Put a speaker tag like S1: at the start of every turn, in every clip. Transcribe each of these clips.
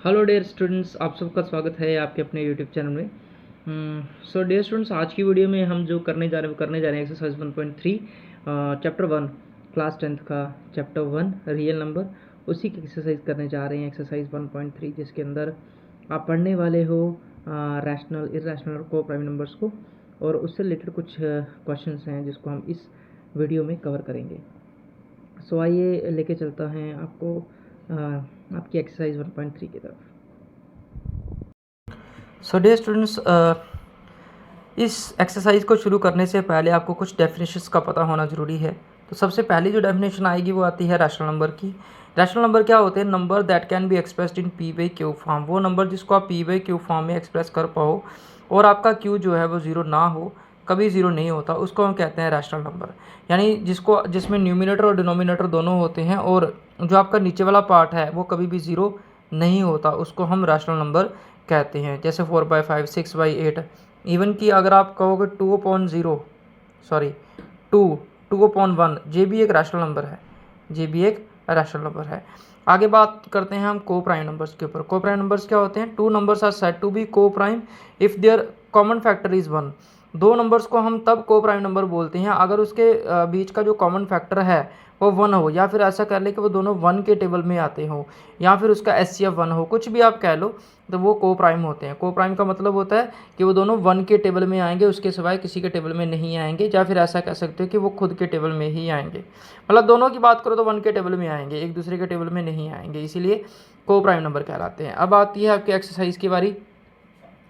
S1: Hello dear students, आप सबका स्वागत है आपके अपने यूट्यूब चैनल में। सो डियर स्टूडेंट्स, आज की वीडियो में हम जो करने जा रहे हैं एक्सरसाइज 1.3 चैप्टर 1 क्लास 10th का चैप्टर 1 रियल नंबर, उसी की एक्सरसाइज करने जा रहे हैं। एक्सरसाइज 1.3 जिसके अंदर आप पढ़ने वाले हो रैशनल, इरैशनल और को प्राइम नंबर्स को, और उससे रिलेटेड कुछ क्वेश्चंस हैं जिसको हम इस वीडियो में कवर करेंगे। सो आइए लेके चलता हैं आपको आपकी एक्सरसाइज 1.3 की तरफ। सो डियर स्टूडेंट्स, इस एक्सरसाइज को शुरू करने से पहले आपको कुछ डेफिनेशंस का पता होना ज़रूरी है। तो सबसे पहली जो डेफिनेशन आएगी वो आती है रैशनल नंबर की। रैशनल नंबर क्या होते हैं? Number that can be expressed in P by Q form. वो नंबर जिसको आप पी बाई क्यू फॉर्म में एक्सप्रेस कर पाओ और आपका क्यू जो है वो ज़ीरो ना हो, कभी ज़ीरो नहीं होता, उसको हम कहते हैं रैशनल नंबर। यानी जिसमें न्यूमिनेटर और डिनोमिनेटर दोनों होते हैं और जो आपका नीचे वाला पार्ट है वो कभी भी ज़ीरो नहीं होता, उसको हम रैशनल नंबर कहते हैं। जैसे 4/5, 6/8। इवन कि अगर आप कहोगे 2/0, सॉरी 2/1, ये भी एक रैशनल नंबर है, ये भी एक रैशनल नंबर है। आगे बात करते हैं हम को प्राइम नंबर्स के ऊपर। को प्राइम नंबर्स क्या होते हैं? Two numbers are said to be co prime if their common factor is 1। दो नंबर्स को हम तब को प्राइम नंबर बोलते हैं अगर उसके बीच का जो कॉमन फैक्टर है वो 1 हो, या फिर ऐसा कर ले कि वो दोनों 1 के टेबल में आते हो, या फिर उसका एचसीएफ 1 हो, कुछ भी आप कह लो, तो वो को प्राइम होते हैं। को प्राइम का मतलब होता है कि वो दोनों 1 के टेबल में आएंगे, उसके सिवाय किसी के टेबल में नहीं आएंगे, या फिर ऐसा कह सकते हो कि वो खुद के टेबल में ही आएंगे। मतलब दोनों की बात करो तो 1 के टेबल में आएंगे, एक दूसरे के टेबल में नहीं आएंगे, इसीलिए को प्राइम नंबर कहलाते हैं। अब आती है आपकी एक्सरसाइज की बारी।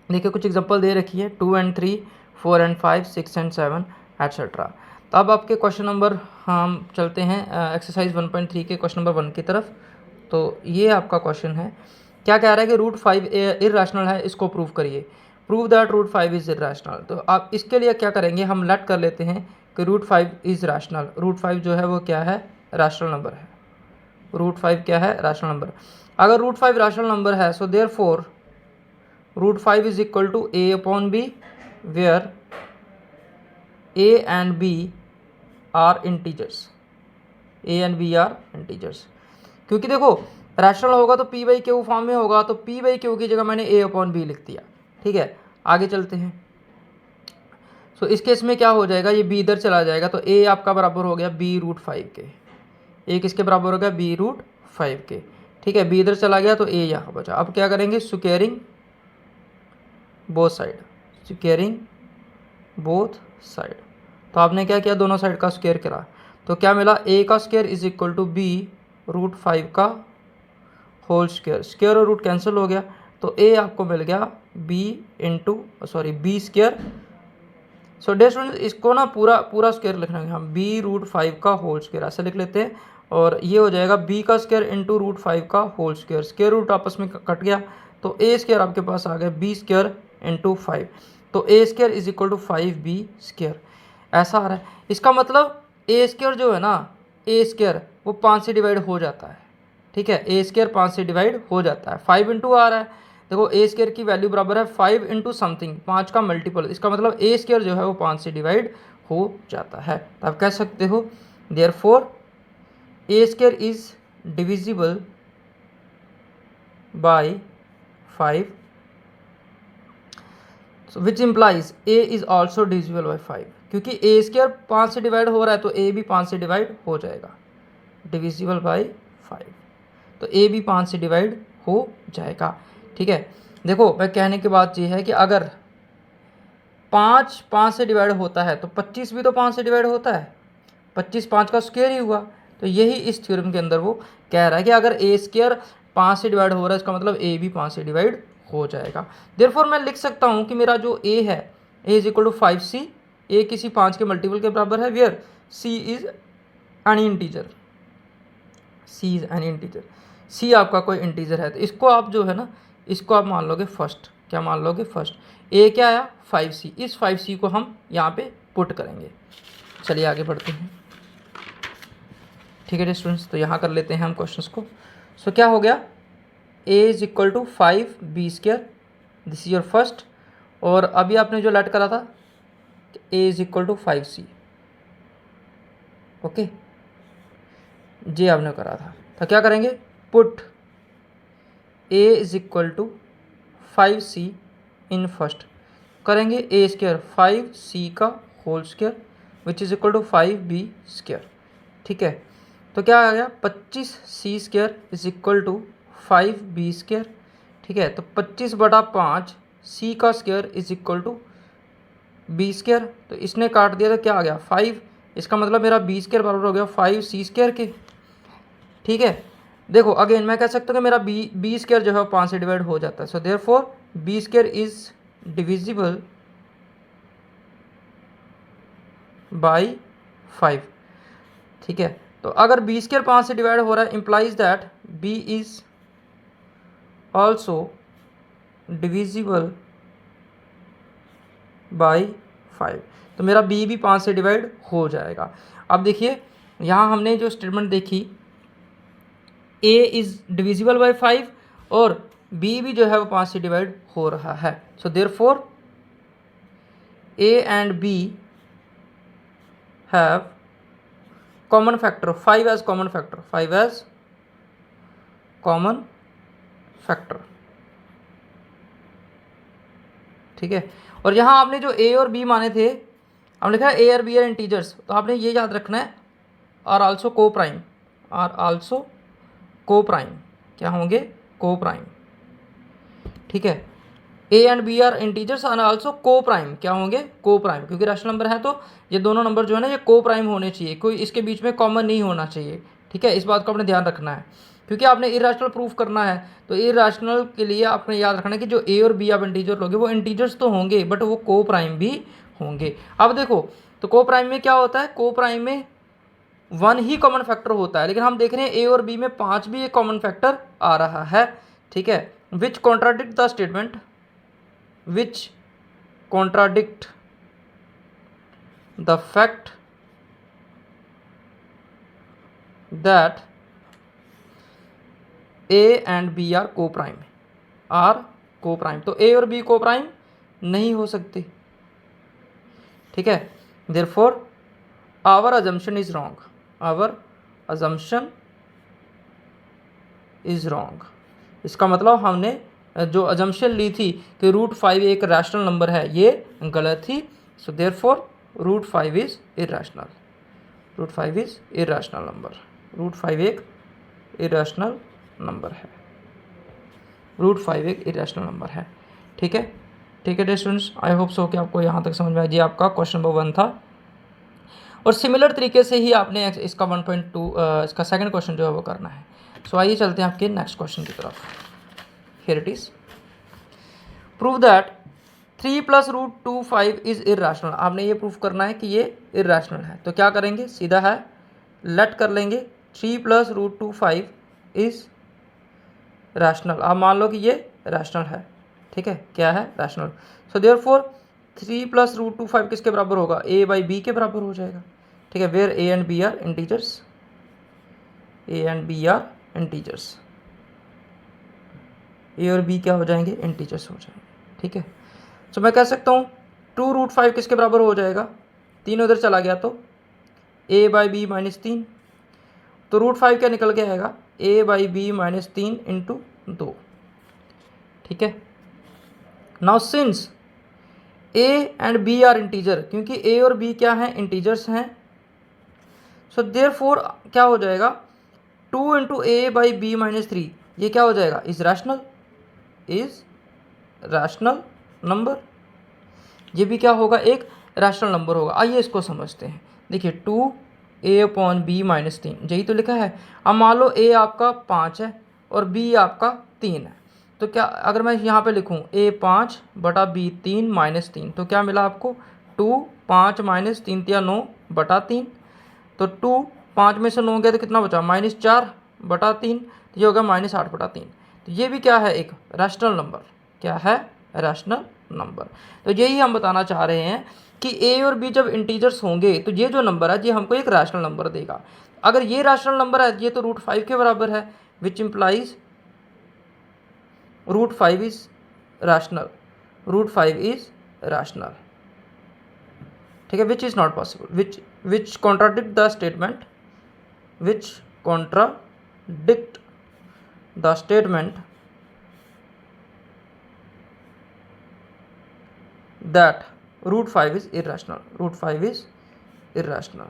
S1: देखिए कुछ एग्जांपल दे रखी है 2 and 3, 4 and 5, 6 and 7 एट्सेट्रा। तो अब आपके क्वेश्चन नंबर, हम चलते हैं एक्सरसाइज 1.3 के क्वेश्चन नंबर 1 की तरफ। तो ये आपका क्वेश्चन है, क्या कह रहा है कि रूट 5 इररेशनल है, इसको प्रूव करिए। Prove that root 5 is irrational. तो आप इसके लिए क्या करेंगे, हम लेट कर लेते हैं कि रूट 5 इज़ रैशनल। रूट 5 जो है वो क्या है? रैशनल नंबर है। रूट 5 क्या है? Rational number. अगर रूट 5 रैशनल नंबर है, so therefore root 5 is equal to a upon b, where a and b are integers. a and b are integers. क्योंकि देखो रैशनल होगा तो p बाई क्यू फॉर्म में होगा, तो p बाई क्यू की जगह मैंने a अपॉन b लिख दिया। ठीक है, आगे चलते हैं। सो इस केस में क्या हो जाएगा, ये b इधर चला जाएगा, तो a आपका बराबर हो गया b रूट 5 के। a किसके बराबर हो गया? b रूट 5 के। ठीक है, b इधर चला गया तो a यहाँ बचा। अब क्या करेंगे? Squaring both side, squaring both side. तो आपने क्या किया? दोनों साइड का स्क्वायर करा, तो क्या मिला? a का square is equal to b root 5 का होल स्क्वायर। स्क्वायर और रूट कैंसिल हो गया, तो a आपको मिल गया b square. So dear students, इसको ना पूरा स्क्वायर लिखना है हम, b रूट 5 का होल स्क्वायर ऐसे लिख लेते हैं, और ये हो जाएगा b का स्क्वायर इंटू रूट 5 का होल स्क्वायर। स्क्वायर रूट आपस में कट गया, तो a स्क्वायर आपके पास आ गया b स्क्वायर इंटू 5। तो a square is equal to 5b square, ऐसा आ रहा है। इसका मतलब a स्क्वायर जो है ना, a स्क्वायर वो 5 से डिवाइड हो जाता है। ठीक है, a स्क्वायर 5 से डिवाइड हो जाता है। 5 इंटू आ रहा है, देखो ए स्क्वायर की वैल्यू बराबर है 5 इंटू समथिंग, 5 का मल्टीपल। इसका मतलब ए स्क्वायर जो है वो 5 से डिवाइड हो जाता है। तो आप कह सकते हो therefore A square is divisible by 5, which implies A is also divisible by 5। क्योंकि ए स्क्वायर 5 से डिवाइड हो रहा है तो ए भी 5 से डिवाइड हो जाएगा, डिविजिबल बाय 5। तो ए भी 5 से डिवाइड हो जाएगा। ठीक है, देखो मैं कहने की बात ये है कि अगर 5 से डिवाइड होता है तो 25 भी तो 5 से डिवाइड होता है, 25 5 का स्क्वायर ही हुआ। तो यही इस थ्योरम के अंदर वो कह रहा है कि अगर ए स्क्वायर 5 से डिवाइड हो रहा है, इसका मतलब ए भी 5 से डिवाइड हो जाएगा। देयरफॉर मैं लिख सकता हूँ कि मेरा जो ए है, a is equal to 5c। A किसी 5 के मल्टीपल के बराबर है, where c is any integer, c is any integer. c आपका कोई इंटीजर है, तो इसको आप जो है ना, इसको आप मान लोगे फर्स्ट। क्या मान लोगे? फर्स्ट। a क्या आया? 5c। इस 5c को हम यहाँ पे पुट करेंगे। चलिए आगे बढ़ते हैं। ठीक है स्टूडेंट्स, तो यहाँ कर लेते हैं हम क्वेश्चंस को। सो क्या हो गया? a is equal to 5b square, this is your first. और अभी आपने जो लेट करा था a is equal to 5c, okay, जे आपने करा था। तो क्या करेंगे? Put A is equal to 5c in first, करेंगे ए स्क्वायर 5c का whole square which is equal to 5b square. ठीक है, तो क्या आ गया 25c square is equal to 5b square. ठीक है, तो 25/5 c का square is equal to b square. तो इसने काट दिया तो क्या आ गया 5, इसका मतलब मेरा b स्क्वायर बराबर हो गया 5c स्क्वायर के। ठीक है, देखो अगेन मैं कह सकता हूँ कि मेरा बी स्क्वायर जो है 5 से डिवाइड हो जाता है। So therefore b square is divisible by 5। ठीक है, तो अगर बी स्क्वायर 5 से डिवाइड हो रहा है implies that b is also divisible by 5। तो मेरा बी भी 5 से डिवाइड हो जाएगा। अब देखिए यहाँ हमने जो स्टेटमेंट देखी, ए इज डिविजिबल बाई 5 और बी भी जो है वो 5 से डिवाइड हो रहा है। So therefore a and b have common factor 5 as common factor, 5 as common factor. ठीक है, और यहाँ आपने जो ए और बी माने थे, हमने लिखा है ए और बी आर इंटीजर्स, तो आपने ये याद रखना है आर आल्सो को prime, are also coprime, क्या होंगे को प्राइम। ठीक है, a and B are integers and also coprime, क्या होंगे को प्राइम, क्योंकि रैशनल नंबर है तो ये दोनों नंबर जो है ना ये को प्राइम होने चाहिए, कोई इसके बीच में कॉमन नहीं होना चाहिए। ठीक है, इस बात को आपने ध्यान रखना है, क्योंकि आपने इरेशनल प्रूफ करना है। तो इरेशनल के लिए आपने याद रखना है कि जो ए और बी आप इंटीजर लोगे वो इंटीजर्स तो होंगे बट वो को प्राइम भी होंगे। अब देखो तो को प्राइम में क्या होता है, को प्राइम में 1 ही कॉमन फैक्टर होता है, लेकिन हम देख रहे हैं ए और बी में 5 भी एक कॉमन फैक्टर आ रहा है। ठीक है, which contradict the statement, which contradict the fact that A and B are को प्राइम, आर को प्राइम। तो ए और बी को प्राइम नहीं हो सकते। ठीक है, therefore our assumption is wrong, our assumption is wrong. इसका मतलब हमने जो अजम्पशन ली थी कि √5 एक रैशनल नंबर है, ये गलत थी। So therefore √5 is irrational, √5 is irrational number, √5 एक इरेशनल नंबर है, √5 एक इरेशनल नंबर है। ठीक है, ठीक है dear students, I hope so कि आपको यहाँ तक समझ में आ जाए। आपका क्वेश्चन नंबर 1 था, और सिमिलर तरीके से ही आपने इसका 1.2 इसका सेकंड क्वेश्चन जो है वो करना है। सो आइए चलते हैं आपके नेक्स्ट क्वेश्चन की तरफ। Here it is, prove that 3 + √25 is irrational. आपने ये प्रूफ करना है कि ये इरेशनल है। तो क्या करेंगे, सीधा है लेट कर लेंगे 3 + √25 इज रैशनल। आप मान लो कि ये रैशनल है। ठीक है, क्या है रैशनल। सो देयरफॉर 3 + √25 किसके बराबर होगा, ए बाई बी के बराबर हो जाएगा। ठीक है, where A and B are integers, A and B are integers, A और बी क्या हो जाएंगे, इंटीजर्स हो जाएंगे। ठीक है, सो मैं कह सकता हूँ 2√5 किसके बराबर हो जाएगा, 3 उधर चला गया तो a बाई बी -3, तो √5 क्या निकल के आएगा, a बाई बी -3 × 2। ठीक है, now since a and b are integer, क्योंकि a और b क्या हैं, इंटीजर्स हैं। सो देयरफॉर क्या हो जाएगा 2 × a बाई बी -3, ये क्या हो जाएगा, is rational, is rational number. ये भी क्या होगा, एक रैशनल नंबर होगा। आइए इसको समझते हैं। देखिए 2a/b -3 यही तो लिखा है। अब मान लो a आपका 5 है और b आपका 3 है, तो क्या अगर मैं यहाँ पे लिखूँ a 5 बटा b 3 -3, तो क्या मिला आपको 2 5 -3 या 9 बटा 3। तो 2 5 में से 9 गया तो कितना बचा, -4 बटा 3, तो ये होगा -8 बटा 3। तो ये भी क्या है, एक रैशनल नंबर। क्या है, रैशनल नंबर। तो यही हम बताना चाह रहे हैं कि ए और बी जब इंटीजर्स होंगे तो ये जो नंबर है ये हमको एक रैशनल नंबर देगा। अगर ये रैशनल नंबर है ये तो √5 के बराबर है, which implies √5 is rational, √5 is rational. ठीक है, which is not possible, which contradict the statement, which contradict the statement that root 5 is irrational, root 5 is irrational.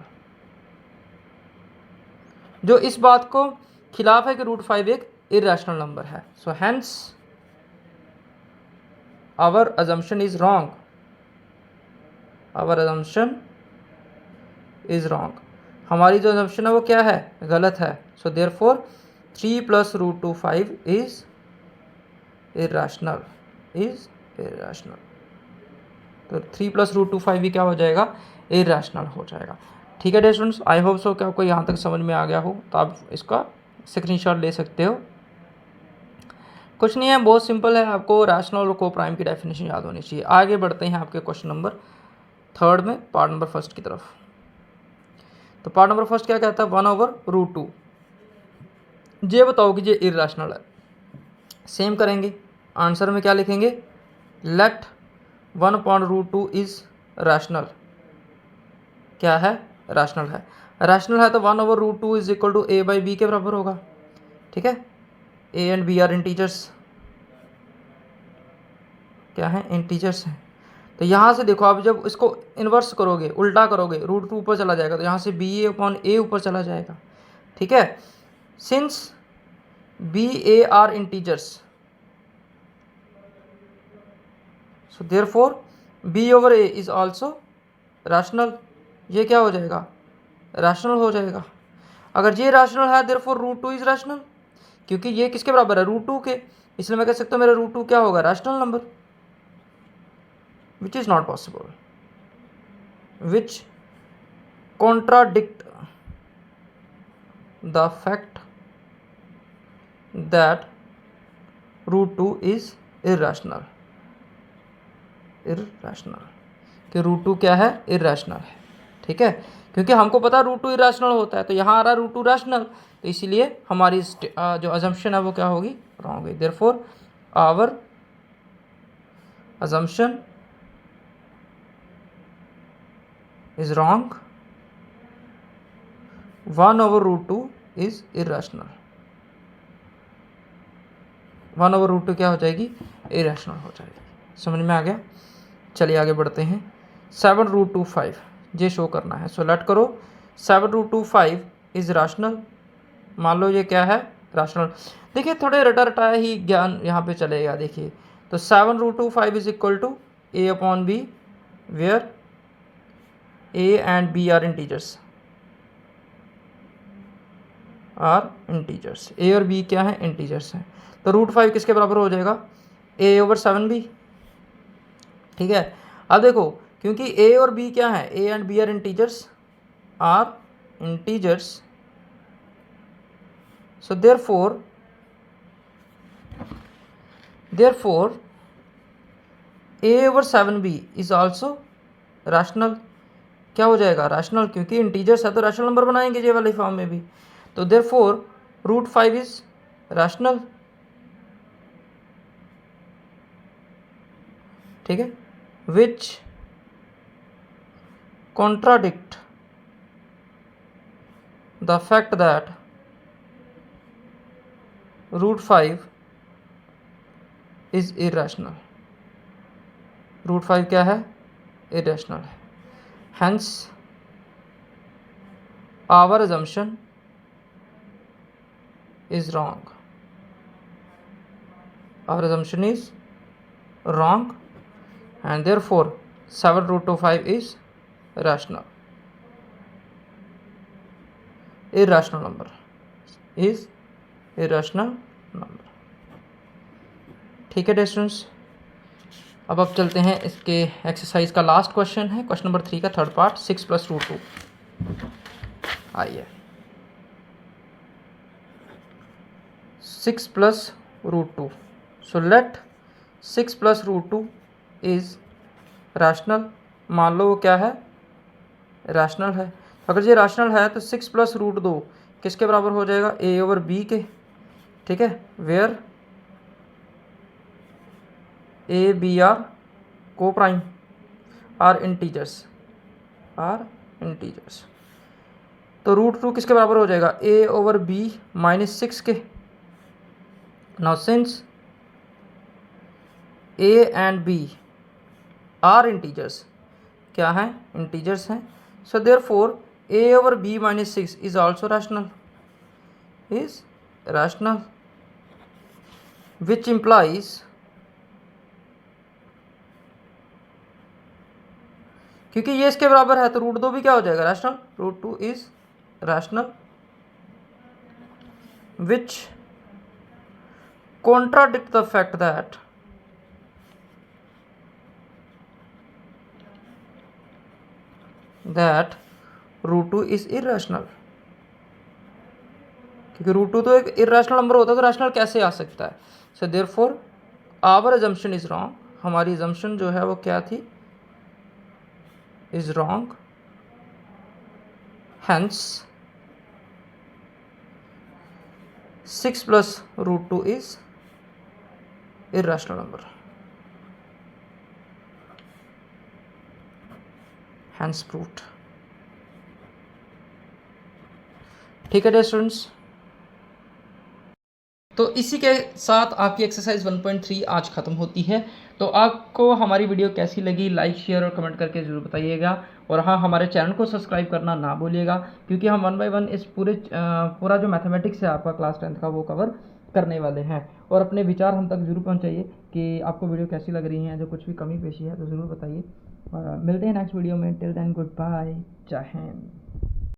S1: जो इस बात को खिलाफ है कि रूट 5 एक इरेशनल नंबर है। So hence our assumption is wrong, our assumption is wrong. हमारी जो अजम्पशन है वो क्या है, गलत है। So therefore 3 plus root 2 5 is irrational, is irrational. तो 3 प्लस रूट 2 5 भी क्या हो जाएगा, इरेशनल हो जाएगा। ठीक है dear students, I hope so कि आपको यहाँ तक समझ में आ गया हो, तो आप इसका स्क्रीनशॉट ले सकते हो। कुछ नहीं है, बहुत सिंपल है, आपको रैशनल और को प्राइम की डेफिनेशन याद होनी चाहिए। आगे बढ़ते हैं आपके क्वेश्चन नंबर 3 में, पार्ट नंबर 1 की तरफ। तो पार्ट नंबर 1 क्या कहता है, 1/√2। ये बताओ कि ये इरेशनल है। सेम करेंगे, आंसर में क्या लिखेंगे, लेट 1/√2 इज रैशनल। क्या है, रैशनल है। रैशनल है तो 1/√2 इज इक्वल टू a/b के बराबर होगा। ठीक है, a and b are integers, क्या है, इंटीजर्स हैं। तो यहाँ से देखो, आप जब इसको इन्वर्स करोगे, उल्टा करोगे, √2 ऊपर चला जाएगा, तो यहाँ से ba/a ऊपर चला जाएगा। ठीक है, since b a are integers, so therefore b/a is also rational. ये क्या हो जाएगा, रैशनल हो जाएगा। अगर ये रैशनल है देयरफॉर √2 इज रैशनल, क्योंकि ये किसके बराबर है, √2 के, इसलिए मैं कह सकता हूँ मेरा √2 क्या होगा, rational number, which is not possible, which contradict the fact that √2 is irrational, irrational, कि √2 क्या है, इरेशनल है। ठीक है, क्योंकि हमको पता है √2 इरेशनल होता है, तो यहाँ आ रहा है √2 रैशनल, तो इसीलिए हमारी जो अजम्पशन है वो क्या होगी, रॉन्ग होगी। Therefore our assumption is wrong, 1/√2 is irrational. 1/√2 क्या हो जाएगी, इरेशनल हो जाएगी। समझ में आ गया। चलिए आगे बढ़ते हैं। 7√2 5 ये शो करना है। सो लेट करो 7√2 5 इज रैशनल। मान लो ये क्या है, रैशनल। देखिए थोड़े रटा रटाया ही ज्ञान यहाँ पे चलेगा। देखिए तो 7√2 5 is equal to a/b where a and b are integers, are integers. a और b क्या है, इंटीजर्स हैं। तो √5 किसके बराबर हो जाएगा, a/7b। ठीक है, अब देखो क्योंकि a और b क्या है, a and b are integers, are integers, so therefore a/7b is also rational. क्या हो जाएगा, रैशनल, क्योंकि इंटीजर्स है तो रैशनल नंबर बनाएंगे ये वाले फॉर्म में भी। तो देयरफॉर √5 इज रैशनल। ठीक है, which contradict the fact that √5 is irrational. √5 क्या है, इरेशनल है। Hence our assumption is wrong, our assumption is wrong, and therefore 7√2 5 is rational, irrational number, is irrational number। ठीक है स्टूडेंट्स, अब चलते हैं इसके एक्सरसाइज का लास्ट क्वेश्चन है, क्वेश्चन नंबर 3 का थर्ड पार्ट, 6 + √2। आइए 6 + √2। So let 6 + √2 is rational. मान लो वो क्या है, रैशनल है। अगर ये रैशनल है तो 6 + √2 किसके बराबर हो जाएगा, a/b के। ठीक है, वेयर a b आर को prime, are integers, are integers. तो √2 किसके बराबर हो जाएगा, a/b -6 के। Now since a and b are integers, क्या हैं, इंटीजर्स हैं। So therefore a over b minus 6 is also rational, is rational, which implies क्योंकि ये इसके बराबर है तो रूट 2 भी क्या हो जाएगा, rational, root 2 is rational, which contradict the fact that root 2 is irrational, क्योंकि रूट 2 तो एक इरेशनल नंबर होता है तो रैशनल कैसे आ सकता है। So therefore our assumption is wrong, हमारी अजम्पशन जो है वो क्या थी, is wrong, hence 6 plus root 2 is irrational number, hence proved. ठीक है डियर स्टूडेंट्स, तो इसी के साथ आपकी एक्सरसाइज 1.3 आज ख़त्म होती है। तो आपको हमारी वीडियो कैसी लगी, लाइक शेयर और कमेंट करके ज़रूर बताइएगा। और हाँ, हमारे चैनल को सब्सक्राइब करना ना भूलिएगा, क्योंकि हम 1 बाय 1 इस पूरा जो मैथमेटिक्स है आपका क्लास 10th का वो कवर करने वाले हैं। और अपने विचार हम तक ज़रूर पहुँचाइए कि आपको वीडियो कैसी लग रही है, जो कुछ भी कमी पेशी है तो ज़रूर बताइए। मिलते हैं नेक्स्ट वीडियो में, टिल देन गुड बाय, जय हिंद।